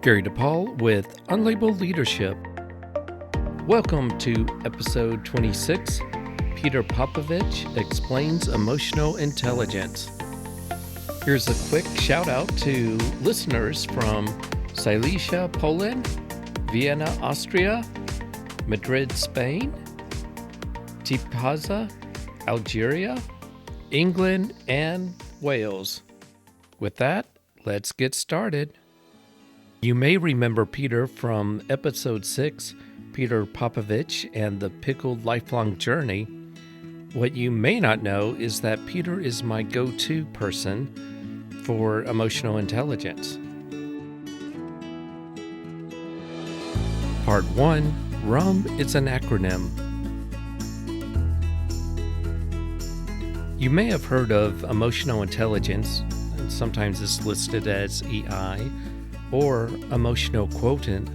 Gary DePaul with Unlabeled Leadership. Welcome to episode 26. Peter Popovich explains emotional intelligence. Here's a quick shout out to listeners from Silesia, Poland, Vienna, Austria, Madrid, Spain, Tipaza, Algeria, England, and Wales. With that, let's get started. You may remember Peter from episode 6, Peter Popovich and the Pickled Lifelong Journey. What you may not know is that Peter is my go-to person for emotional intelligence. Part 1, RUM is an acronym. You may have heard of emotional intelligence, and sometimes it's listed as EI, or emotional quotient,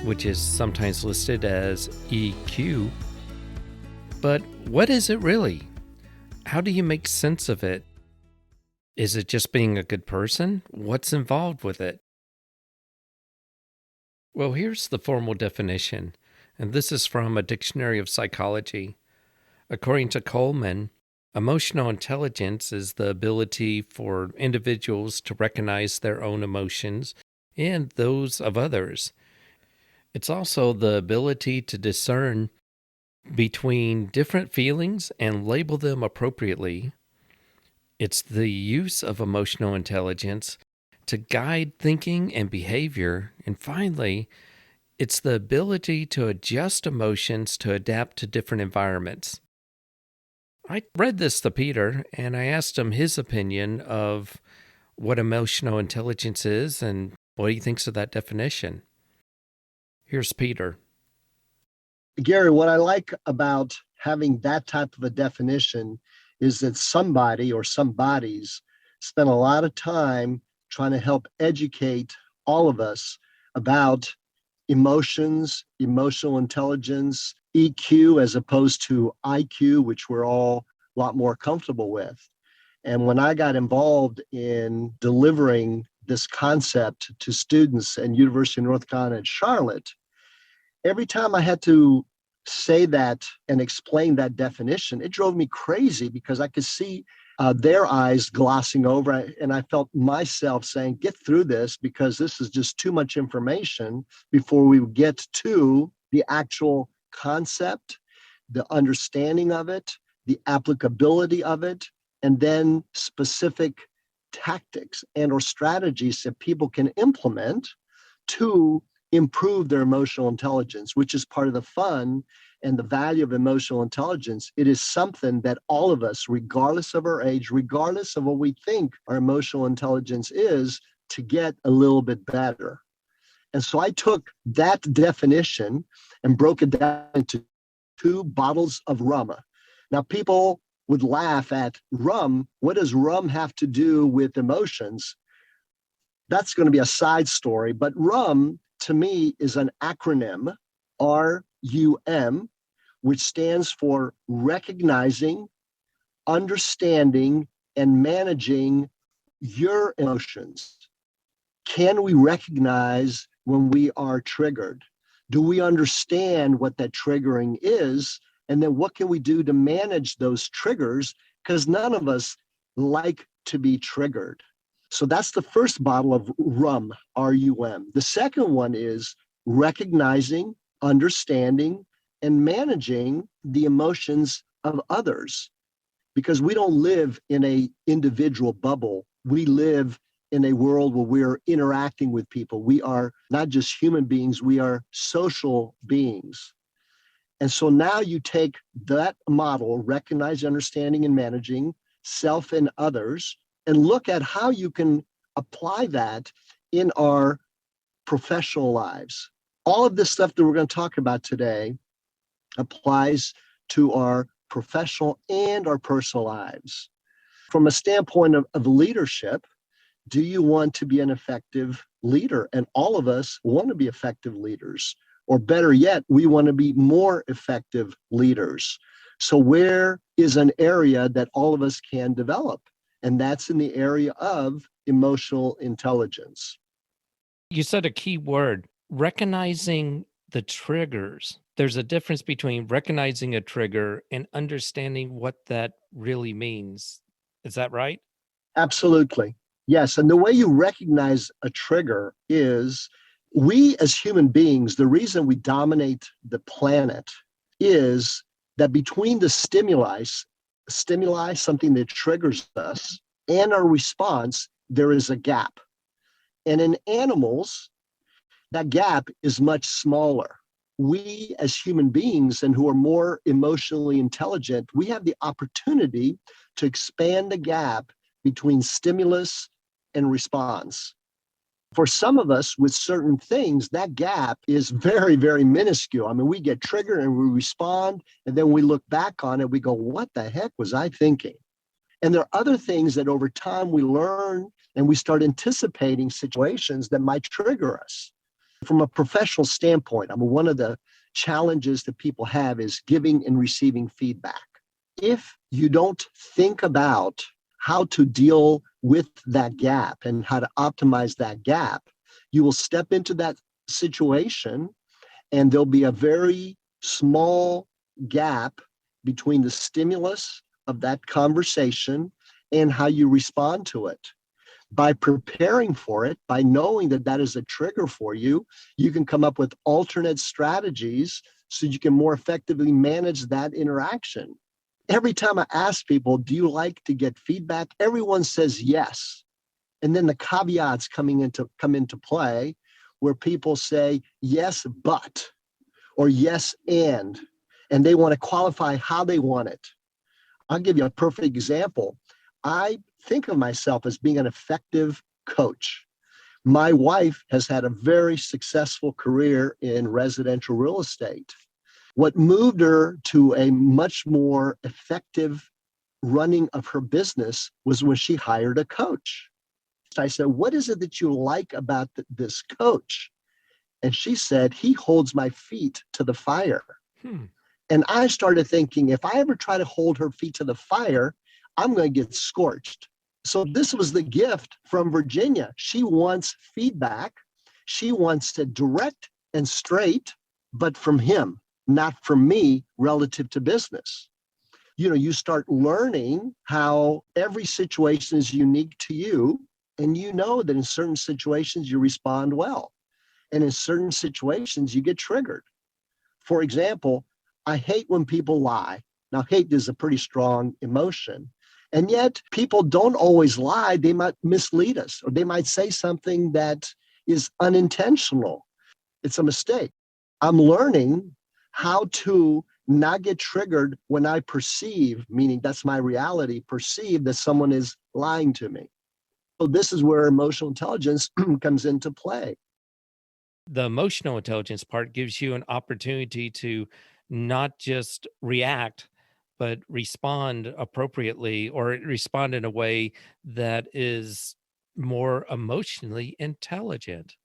which is sometimes listed as EQ. But what is it really? How do you make sense of it? Is it just being a good person? What's involved with it? Well, here's the formal definition, and this is from a dictionary of psychology. According to Coleman, emotional intelligence is the ability for individuals to recognize their own emotions and those of others. It's also the ability to discern between different feelings and label them appropriately. It's the use of emotional intelligence to guide thinking and behavior. And finally, it's the ability to adjust emotions to adapt to different environments. I read this to Peter, and I asked him his opinion of what emotional intelligence is and what he thinks of that definition. Here's Peter. Gary, what I like about having that type of a definition is that somebody or some bodies spent a lot of time trying to help educate all of us about emotions, emotional intelligence, EQ as opposed to IQ, which we're all a lot more comfortable with. And when I got involved in delivering this concept to students at University of North Carolina at Charlotte, every time I had to say that and explain that definition, it drove me crazy because I could see their eyes glossing over, and I felt myself saying, get through this because this is just too much information before we get to the actual concept, the understanding of it, the applicability of it, and then specific tactics and or strategies that people can implement to improve their emotional intelligence, which is part of the fun and the value of emotional intelligence. It is something that all of us, regardless of our age, regardless of what we think our emotional intelligence is, to get a little bit better. And so I took that definition and broke it down into 2 bottles of rum. Now, people would laugh at rum. What does rum have to do with emotions? That's going to be a side story, but RUM to me is an acronym, RUM, which stands for recognizing, understanding, and managing your emotions. Can we recognize when we are triggered? Do we understand what that triggering is? And then what can we do to manage those triggers? Because none of us like to be triggered. So that's the first bottle of RUM, R-U-M. The second one is recognizing, understanding, and managing the emotions of others. Because we don't live in an individual bubble. We live in a world where we're interacting with people. We are not just human beings, we are social beings. And so now you take that model, recognize, understanding, and managing self and others, and look at how you can apply that in our professional lives. All of this stuff that we're going to talk about today applies to our professional and our personal lives. From a standpoint of leadership, do you want to be an effective leader? And all of us want to be effective leaders. Or better yet, we want to be more effective leaders. So where is an area that all of us can develop? And that's in the area of emotional intelligence. You said a key word, recognizing the triggers. There's a difference between recognizing a trigger and understanding what that really means. Is that right? Absolutely. Yes. And the way you recognize a trigger is we as human beings, the reason we dominate the planet is that between the stimuli, something that triggers us, and our response, there is a gap. And in animals, that gap is much smaller. We as human beings and who are more emotionally intelligent, we have the opportunity to expand the gap between stimulus and response. For some of us with certain things, that gap is very, very minuscule. I mean, we get triggered and we respond, and then we look back on it, we go, what the heck was I thinking? And there are other things that over time we learn and we start anticipating situations that might trigger us. From a professional standpoint, I mean, one of the challenges that people have is giving and receiving feedback. If you don't think about how to deal with that gap and how to optimize that gap, you will step into that situation and there'll be a very small gap between the stimulus of that conversation and how you respond to it. By preparing for it, by knowing that that is a trigger for you, you can come up with alternate strategies so you can more effectively manage that interaction. Every time I ask people, do you like to get feedback? Everyone says yes. And then the caveats come into play where people say yes, but, or yes, and they want to qualify how they want it. I'll give you a perfect example. I think of myself as being an effective coach. My wife has had a very successful career in residential real estate. What moved her to a much more effective running of her business was when she hired a coach. I said, what is it that you like about this coach? And she said, he holds my feet to the fire. And I started thinking, if I ever try to hold her feet to the fire, I'm going to get scorched. So this was the gift from Virginia. She wants feedback. She wants it direct and straight, but from him, not from me relative to business. You know, you start learning how every situation is unique to you. And you know that in certain situations you respond well. And in certain situations you get triggered. For example, I hate when people lie. Now, hate is a pretty strong emotion. And yet people don't always lie. They might mislead us, or they might say something that is unintentional. It's a mistake. I'm learning how to not get triggered when I perceive, meaning that's my reality, perceive that someone is lying to me. So this is where emotional intelligence comes into play. The emotional intelligence part gives you an opportunity to not just react, but respond appropriately or respond in a way that is more emotionally intelligent.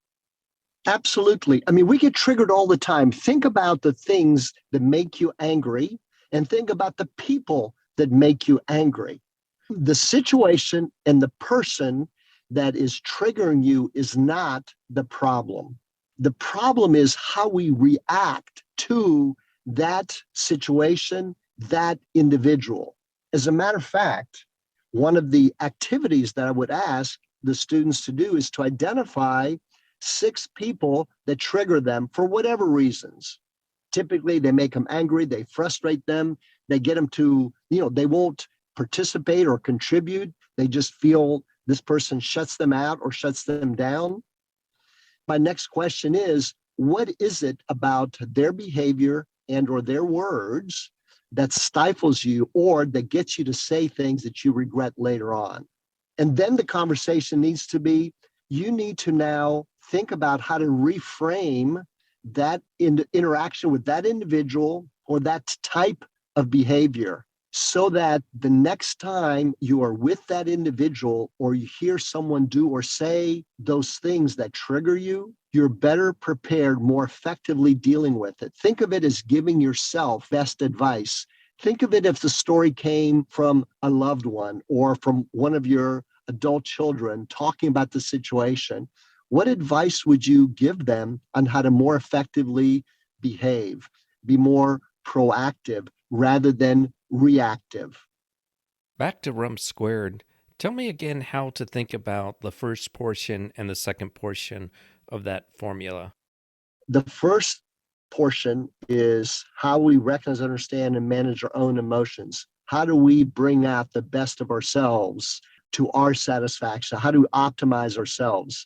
Absolutely. I mean, we get triggered all the time. Think about the things that make you angry and think about the people that make you angry. The situation and the person that is triggering you is not the problem. The problem is how we react to that situation, that individual. As a matter of fact, one of the activities that I would ask the students to do is to identify 6 people that trigger them for whatever reasons. Typically, they make them angry, they frustrate them, they get them to, they won't participate or contribute. They just feel this person shuts them out or shuts them down. My next question is, what is it about their behavior and or their words that stifles you or that gets you to say things that you regret later on? And then the conversation needs to be, you need to now think about how to reframe that interaction with that individual or that type of behavior so that the next time you are with that individual or you hear someone do or say those things that trigger you, you're better prepared, more effectively dealing with it. Think of it as giving yourself best advice. Think of it if the story came from a loved one or from one of your adult children talking about the situation. What advice would you give them on how to more effectively behave, be more proactive rather than reactive? Back to RUM squared. Tell me again how to think about the first portion and the second portion of that formula. The first portion is how we recognize, understand, and manage our own emotions. How do we bring out the best of ourselves to our satisfaction? How do we optimize ourselves?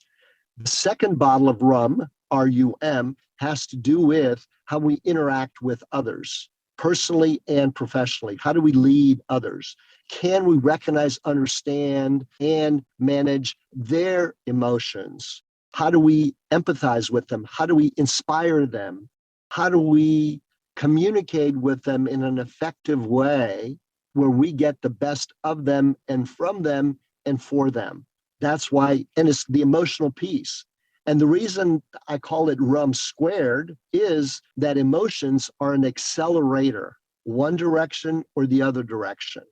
The second bottle of rum, RUM, has to do with how we interact with others, personally and professionally. How do we lead others? Can we recognize, understand, and manage their emotions? How do we empathize with them? How do we inspire them? How do we communicate with them in an effective way where we get the best of them and from them and for them? That's why, and it's the emotional piece. And the reason I call it RUM squared is that emotions are an accelerator, one direction or the other direction.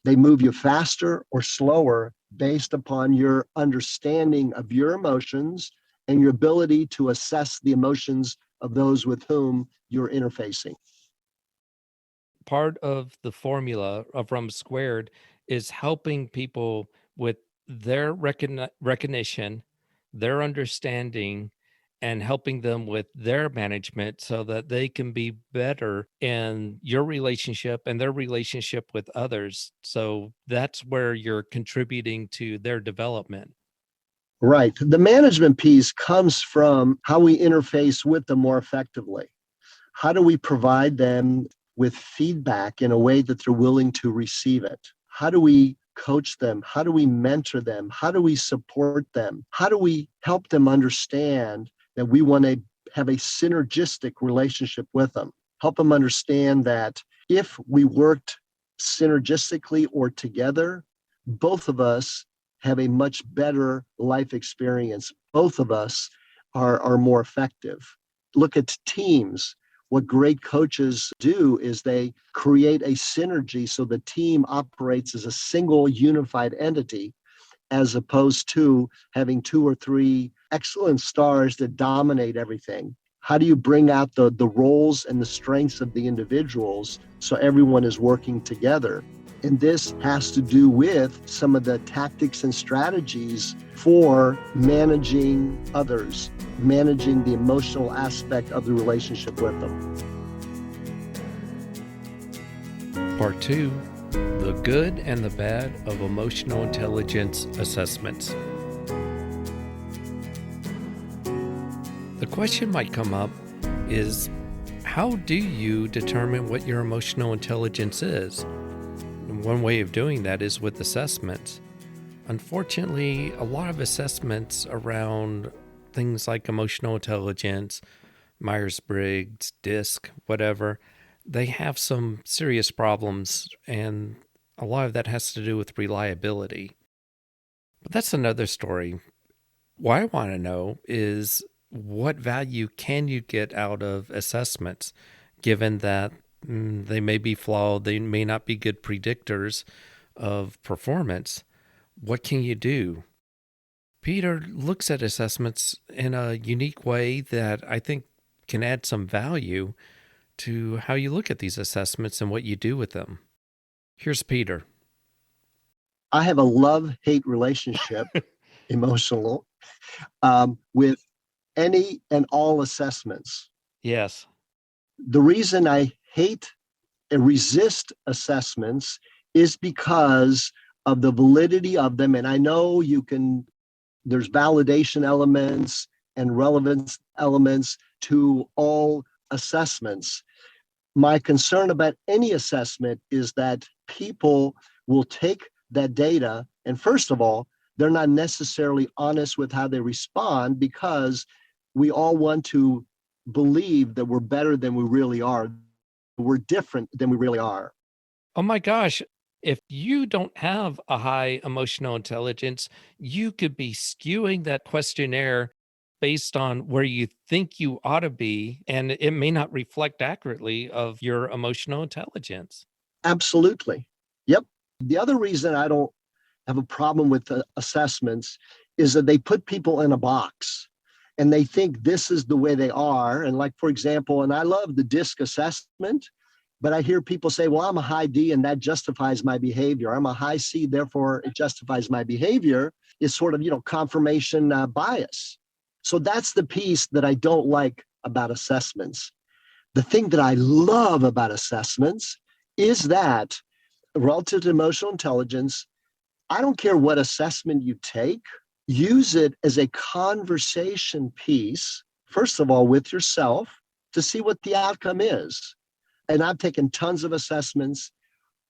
They move you faster or slower based upon your understanding of your emotions and your ability to assess the emotions of those with whom you're interfacing. Part of the formula of RUM squared is helping people with their recognition, their understanding, and helping them with their management so that they can be better in your relationship and their relationship with others. So that's where you're contributing to their development. Right. The management piece comes from how we interface with them more effectively. How do we provide them with feedback in a way that they're willing to receive it? How do we coach them? How do we mentor them? How do we support them? How do we help them understand that we want to have a synergistic relationship with them? Help them understand that if we worked synergistically or together, both of us have a much better life experience. Both of us are more effective. Look at teams. What great coaches do is they create a synergy so the team operates as a single unified entity, as opposed to having two or three excellent stars that dominate everything. How do you bring out the roles and the strengths of the individuals so everyone is working together? And this has to do with some of the tactics and strategies for managing others, managing the emotional aspect of the relationship with them. Part 2, the good and the bad of emotional intelligence assessments. The question might come up is, how do you determine what your emotional intelligence is? And one way of doing that is with assessments. Unfortunately, a lot of assessments around things like emotional intelligence, Myers-Briggs, DISC, whatever, they have some serious problems, and a lot of that has to do with reliability. But that's another story. What I want to know is, what value can you get out of assessments, given that they may be flawed, they may not be good predictors of performance? What can you do? Peter looks at assessments in a unique way that I think can add some value to how you look at these assessments and what you do with them. Here's Peter. I have a love-hate relationship, emotional, with any and all assessments. Yes. The reason I hate and resist assessments is because of the validity of them. And I know there's validation elements and relevance elements to all assessments. My concern about any assessment is that people will take that data, and first of all, they're not necessarily honest with how they respond, because we all want to believe that we're better than we really are. We're different than we really are. Oh my gosh. If you don't have a high emotional intelligence, you could be skewing that questionnaire based on where you think you ought to be, and it may not reflect accurately of your emotional intelligence. Absolutely. Yep. The other reason I don't have a problem with assessments is that they put people in a box and they think this is the way they are. And like, for example, and I love the DISC assessment, but I hear people say, well, I'm a high D and that justifies my behavior. I'm a high C, therefore it justifies my behavior. It's sort of, confirmation bias. So that's the piece that I don't like about assessments. The thing that I love about assessments is that relative to emotional intelligence, I don't care what assessment you take, use it as a conversation piece, first of all, with yourself to see what the outcome is. And I've taken tons of assessments.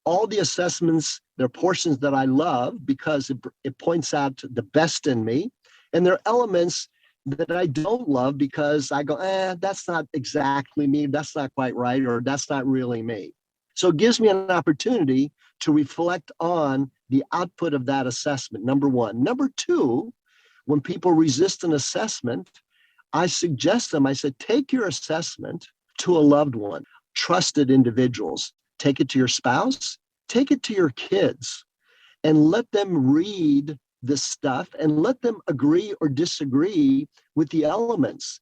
All the assessments, there are portions that I love because it points out the best in me. And there are elements that I don't love because I go, that's not exactly me. That's not quite right. Or that's not really me. So it gives me an opportunity to reflect on the output of that assessment, number one. Number two, when people resist an assessment, I suggest them, I said, take your assessment to a loved one, trusted individuals. Take it to your spouse, take it to your kids, and let them read this stuff and let them agree or disagree with the elements.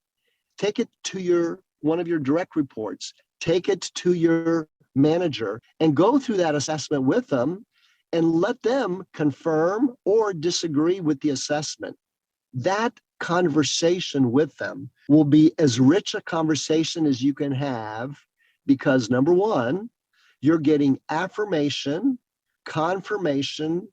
Take it to one of your direct reports, take it to your manager and go through that assessment with them and let them confirm or disagree with the assessment. That conversation with them will be as rich a conversation as you can have because number one, you're getting affirmation, confirmation,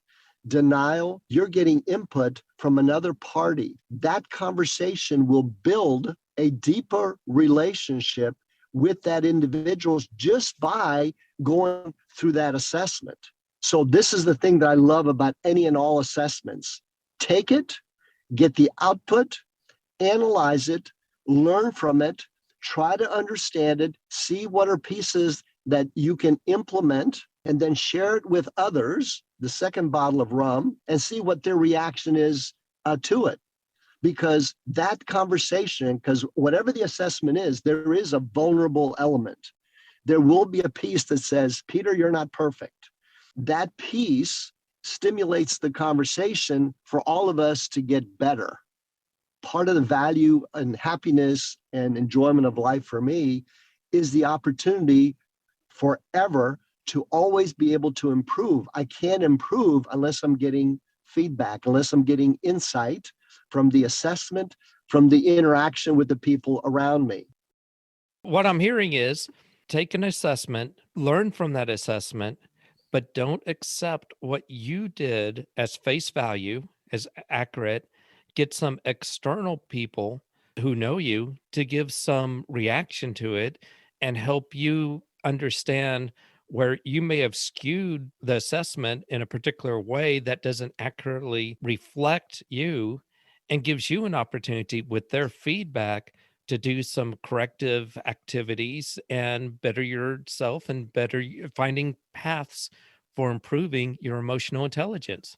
denial, you're getting input from another party. That conversation will build a deeper relationship with that individual just by going through that assessment. So this is the thing that I love about any and all assessments. Take it, get the output, analyze it, learn from it, try to understand it, see what are pieces that you can implement, and then share it with others, the second bottle of rum, and see what their reaction is to it. Because that conversation, because whatever the assessment is, there is a vulnerable element. There will be a piece that says, Peter, you're not perfect. That piece stimulates the conversation for all of us to get better. Part of the value and happiness and enjoyment of life for me is the opportunity forever to always be able to improve. I can't improve unless I'm getting feedback, unless I'm getting insight from the assessment, from the interaction with the people around me. What I'm hearing is take an assessment, learn from that assessment, but don't accept what you did as face value, as accurate. Get some external people who know you to give some reaction to it and help you understand where you may have skewed the assessment in a particular way that doesn't accurately reflect you and gives you an opportunity with their feedback to do some corrective activities and better yourself and finding paths for improving your emotional intelligence.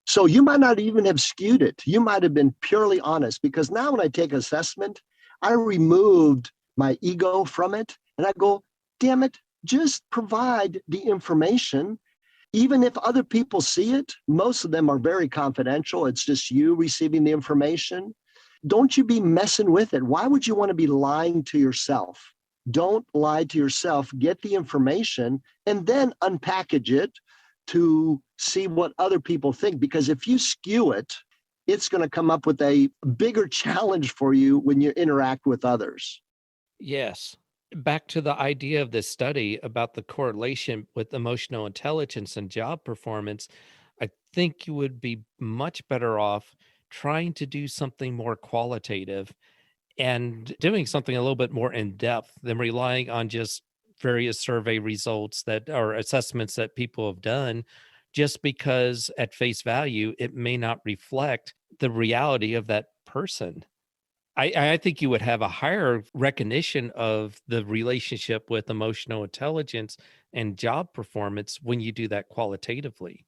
So you might not even have skewed it. You might have been purely honest because now when I take assessment, I removed my ego from it and I go, damn it, just provide the information. Even if other people see it, most of them are very confidential. It's just you receiving the information. Don't you be messing with it. Why would you want to be lying to yourself? Don't lie to yourself. Get the information and then unpackage it to see what other people think. Because if you skew it, it's going to come up with a bigger challenge for you when you interact with others. Yes. Back to the idea of this study about the correlation with emotional intelligence and job performance, I think you would be much better off trying to do something more qualitative and doing something a little bit more in depth than relying on just various survey results that are assessments that people have done, just because at face value, it may not reflect the reality of that person. I think you would have a higher recognition of the relationship with emotional intelligence and job performance when you do that qualitatively.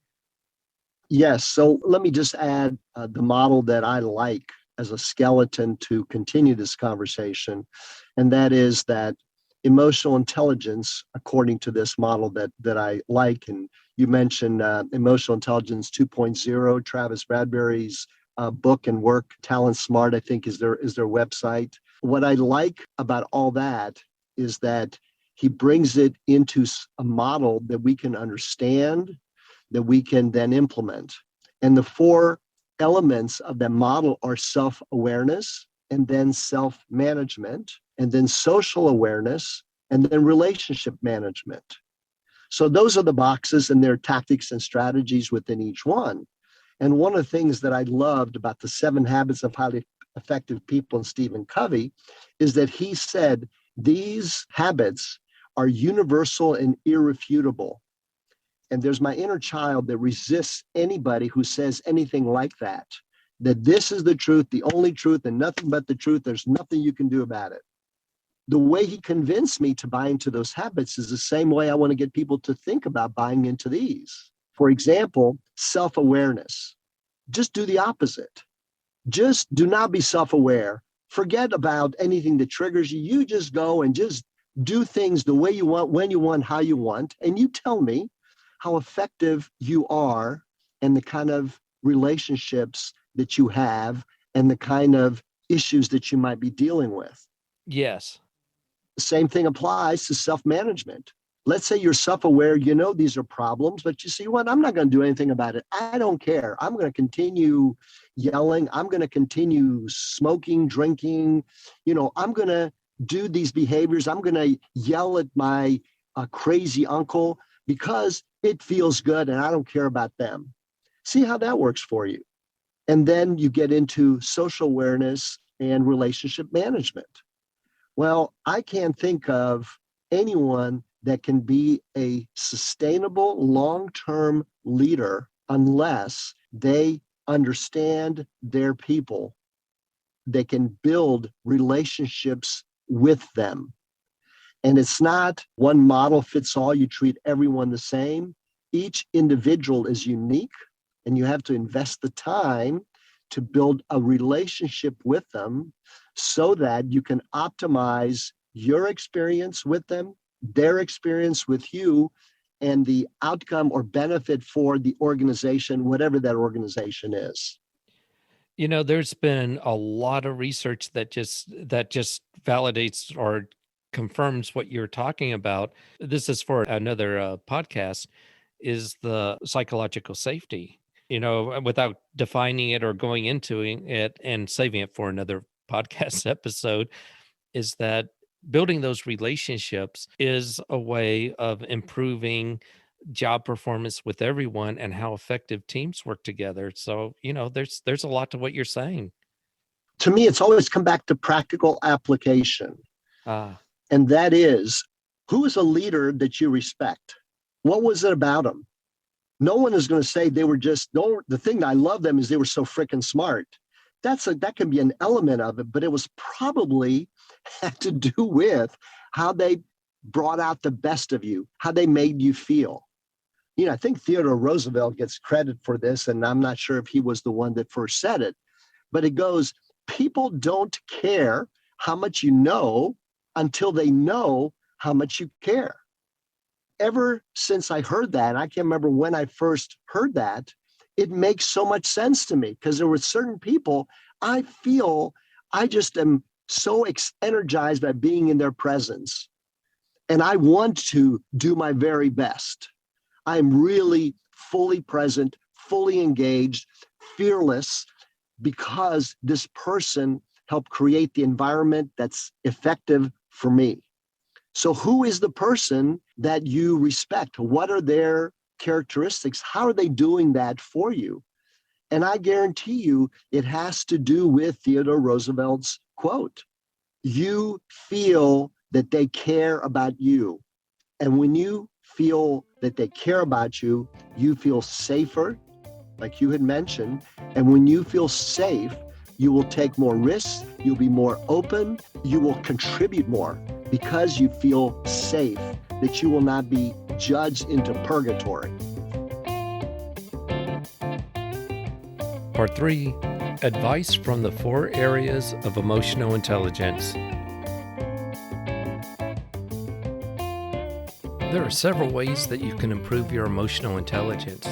Yes. So let me just add the model that I like as a skeleton to continue this conversation. And that is that emotional intelligence, according to this model that I like. And you mentioned Emotional Intelligence 2.0, Travis Bradberry's book and work. Talent Smart, I think, is their website. What I like about all that is that he brings it into a model that we can understand, that we can then implement. And the four elements of that model are self-awareness, and then self-management, and then social awareness, and then relationship management. So those are the boxes, and there are tactics and strategies within each one. And one of the things that I loved about the 7 Habits of Highly Effective People in Stephen Covey is that he said these habits are universal and irrefutable. And there's my inner child that resists anybody who says anything like that this is the truth, the only truth, and nothing but the truth. There's nothing you can do about it. The way he convinced me to buy into those habits is the same way I want to get people to think about buying into these. For example, self-awareness. Just do the opposite. Just do not be self-aware. Forget about anything that triggers you. You just go and just do things the way you want, when you want, how you want. And you tell me how effective you are and the kind of relationships that you have and the kind of issues that you might be dealing with. Yes. The same thing applies to self-management. Let's say you're self-aware, you know these are problems, but you see what? I'm not going to do anything about it. I don't care. I'm going to continue yelling. I'm going to continue smoking, drinking. I'm going to do these behaviors. I'm going to yell at my crazy uncle because it feels good and I don't care about them. See how that works for you. And then you get into social awareness and relationship management. Well, I can't think of anyone that can be a sustainable long-term leader unless they understand their people. They can build relationships with them. And it's not one model fits all. You treat everyone the same. Each individual is unique, and you have to invest the time to build a relationship with them so that you can optimize your experience with them, their experience with you, and the outcome or benefit for the organization, whatever that organization is. There's been a lot of research that just validates or confirms what you're talking about. This is for another podcast, is the psychological safety. Without defining it or going into it and saving it for another podcast episode, is that building those relationships is a way of improving job performance with everyone and how effective teams work together. So, there's a lot to what you're saying. To me, it's always come back to practical application. And that is, who is a leader that you respect? What was it about them? No one is going to say they were just, no, the thing that I love them is they were so freaking smart. That can be an element of it, but it was probably had to do with how they brought out the best of you, how they made you feel. I think Theodore Roosevelt gets credit for this, and I'm not sure if he was the one that first said it, but it goes, people don't care how much you know until they know how much you care. Ever since I heard that, and I can't remember when I first heard that, it makes so much sense to me because there were certain people I feel I just am so energized by being in their presence. And I want to do my very best. I'm really fully present, fully engaged, fearless, because this person helped create the environment that's effective for me. So who is the person that you respect? What are their characteristics? How are they doing that for you? And I guarantee you, it has to do with Theodore Roosevelt's quote. You feel that they care about you. And when you feel that they care about you, you feel safer, like you had mentioned. And when you feel safe, you will take more risks, you'll be more open, you will contribute more because you feel safe, that you will not be judged into purgatory. Part 3, advice from the 4 areas of emotional intelligence. There are several ways that you can improve your emotional intelligence.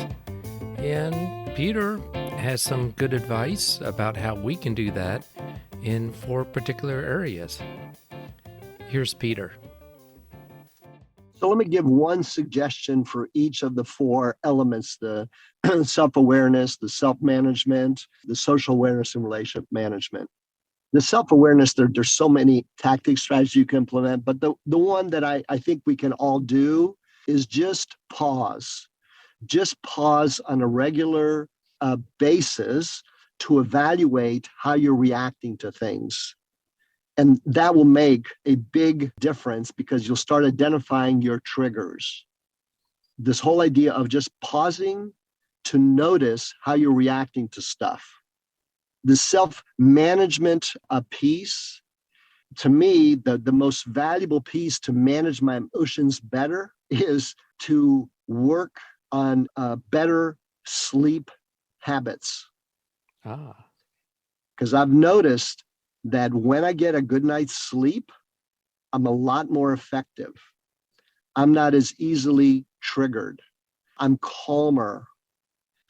And Peter has some good advice about how we can do that in 4 particular areas. Here's Peter. So let me give one suggestion for each of the 4 elements, the self-awareness, the self-management, the social awareness, and relationship management. The self-awareness, there's so many tactics, strategies you can implement, but the one that I think we can all do is just pause. Just pause on a regular basis to evaluate how you're reacting to things. And that will make a big difference because you'll start identifying your triggers. This whole idea of just pausing to notice how you're reacting to stuff. The self-management piece, to me, the most valuable piece to manage my emotions better is to work on better sleep habits. Because I've noticed that when I get a good night's sleep, I'm a lot more effective. I'm not as easily triggered. I'm calmer.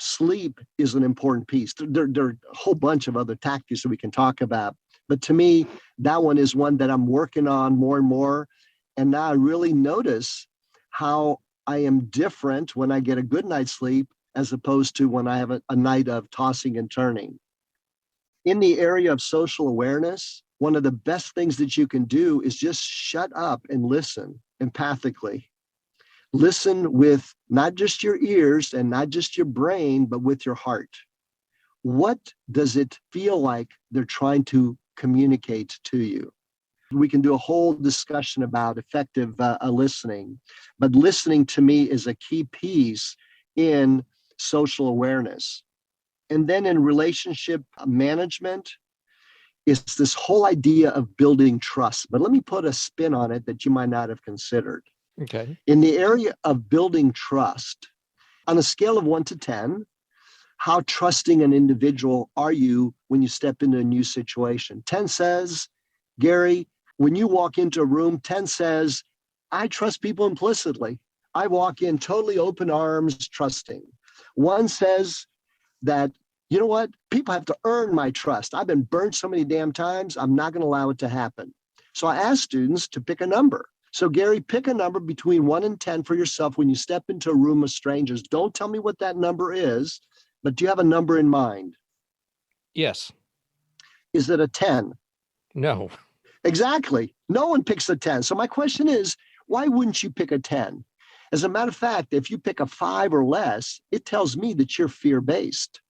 Sleep is an important piece. There are a whole bunch of other tactics that we can talk about. But to me, that one is one that I'm working on more and more. And now I really notice how I am different when I get a good night's sleep as opposed to when I have a night of tossing and turning. In the area of social awareness, one of the best things that you can do is just shut up and listen empathically. Listen with not just your ears and not just your brain, but with your heart. What does it feel like they're trying to communicate to you? We can do a whole discussion about effective listening, but listening to me is a key piece in social awareness. And then in relationship management, it's this whole idea of building trust. But let me put a spin on it that you might not have considered. Okay. In the area of building trust, on a scale of 1 to 10, how trusting an individual are you when you step into a new situation? 10 says, Gary, when you walk into a room, 10 says, I trust people implicitly. I walk in totally open arms, trusting. 1 says that, you know what? People have to earn my trust. I've been burned so many damn times, I'm not going to allow it to happen. So I ask students to pick a number. So Gary, pick a number between 1 and 10 for yourself when you step into a room of strangers. Don't tell me what that number is, but do you have a number in mind? Yes. Is it a 10? No. Exactly. No one picks a 10. So my question is, why wouldn't you pick a 10? As a matter of fact, if you pick a 5 or less, it tells me that you're fear-based,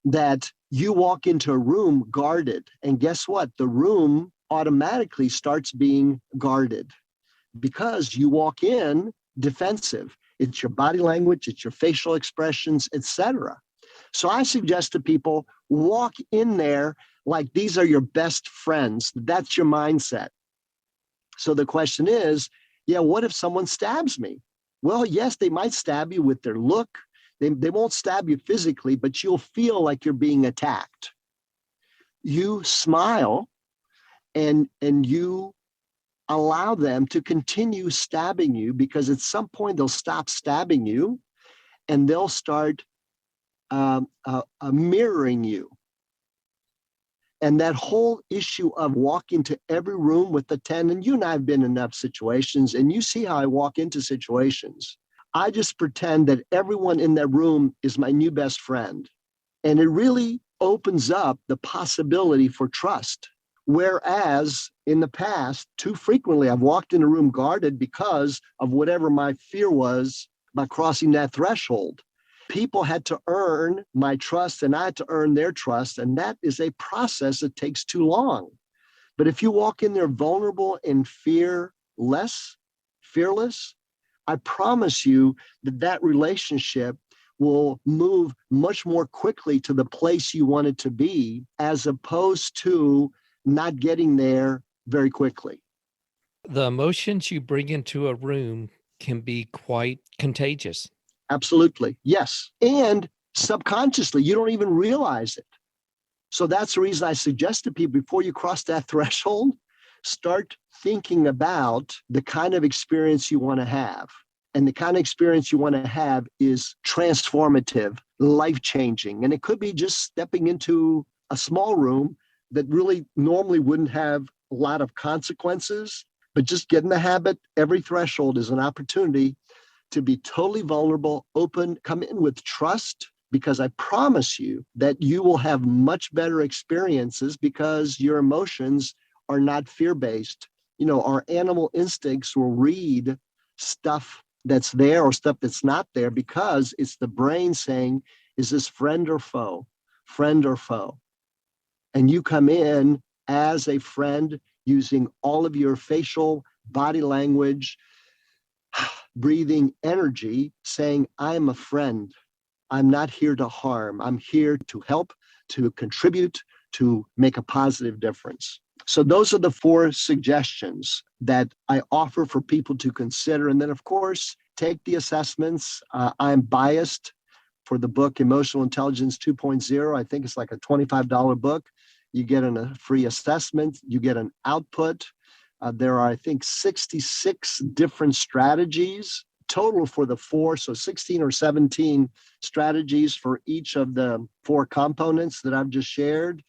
that you walk into a room guarded. And guess what? The room automatically starts being guarded because you walk in defensive. It's your body language, it's your facial expressions, etc. So I suggest to people, walk in there like these are your best friends. That's your mindset. So the question is, what if someone stabs me? Well, yes, they might stab you with their look. They won't stab you physically, but you'll feel like you're being attacked. You smile and you allow them to continue stabbing you, because at some point they'll stop stabbing you and they'll start mirroring you. And that whole issue of walking to every room with the 10, and you and I have been in enough situations, and you see how I walk into situations. I just pretend that everyone in that room is my new best friend. And it really opens up the possibility for trust. Whereas in the past, too frequently, I've walked in a room guarded because of whatever my fear was about crossing that threshold. People had to earn my trust and I had to earn their trust. And that is a process that takes too long. But if you walk in there vulnerable and fearless, I promise you that relationship will move much more quickly to the place you want it to be, as opposed to not getting there very quickly. The emotions you bring into a room can be quite contagious. Absolutely. Yes. And subconsciously, you don't even realize it. So that's the reason I suggest to people, before you cross that threshold, start thinking about the kind of experience you want to have. And the kind of experience you want to have is transformative, life-changing. And it could be just stepping into a small room that really normally wouldn't have a lot of consequences, but just get in the habit. Every threshold is an opportunity to be totally vulnerable, open, come in with trust, because I promise you that you will have much better experiences because your emotions are not fear-based. Our animal instincts will read stuff that's there or stuff that's not there because it's the brain saying, is this friend or foe? Friend or foe? And you come in as a friend using all of your facial body language, breathing energy, saying, I'm a friend. I'm not here to harm. I'm here to help, to contribute, to make a positive difference. So those are the 4 suggestions that I offer for people to consider. And then, of course, take the assessments. I'm biased for the book Emotional Intelligence 2.0. I think it's like a $25 book. You get a free assessment. You get an output. There are, I think, 66 different strategies total for the 4, so 16 or 17 strategies for each of the 4 components that I've just shared.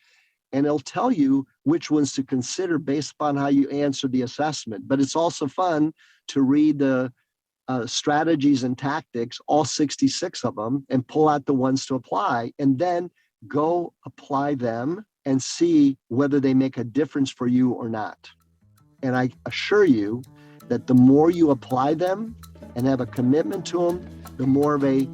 And it'll tell you which ones to consider based upon how you answer the assessment. But it's also fun to read the strategies and tactics, all 66 of them, and pull out the ones to apply, and then go apply them and see whether they make a difference for you or not. And I assure you that the more you apply them and have a commitment to them, the more of a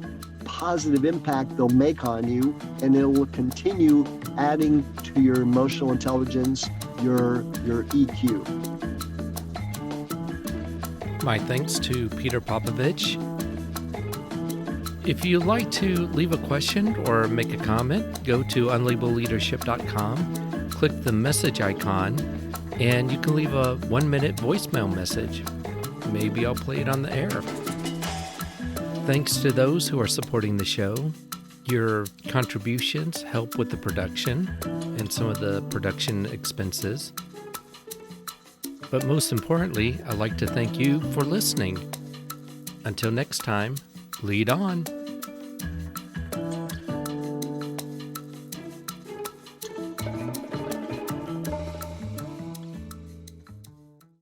positive impact they'll make on you, and it will continue adding to your emotional intelligence, your EQ. My thanks to Peter Popovich. If you'd like to leave a question or make a comment, go to unlabelleadership.com, click the message icon, and you can leave a 1-minute voicemail message. Maybe I'll play it on the air. Thanks to those who are supporting the show. Your contributions help with the production and some of the production expenses. But most importantly, I'd like to thank you for listening. Until next time, lead on.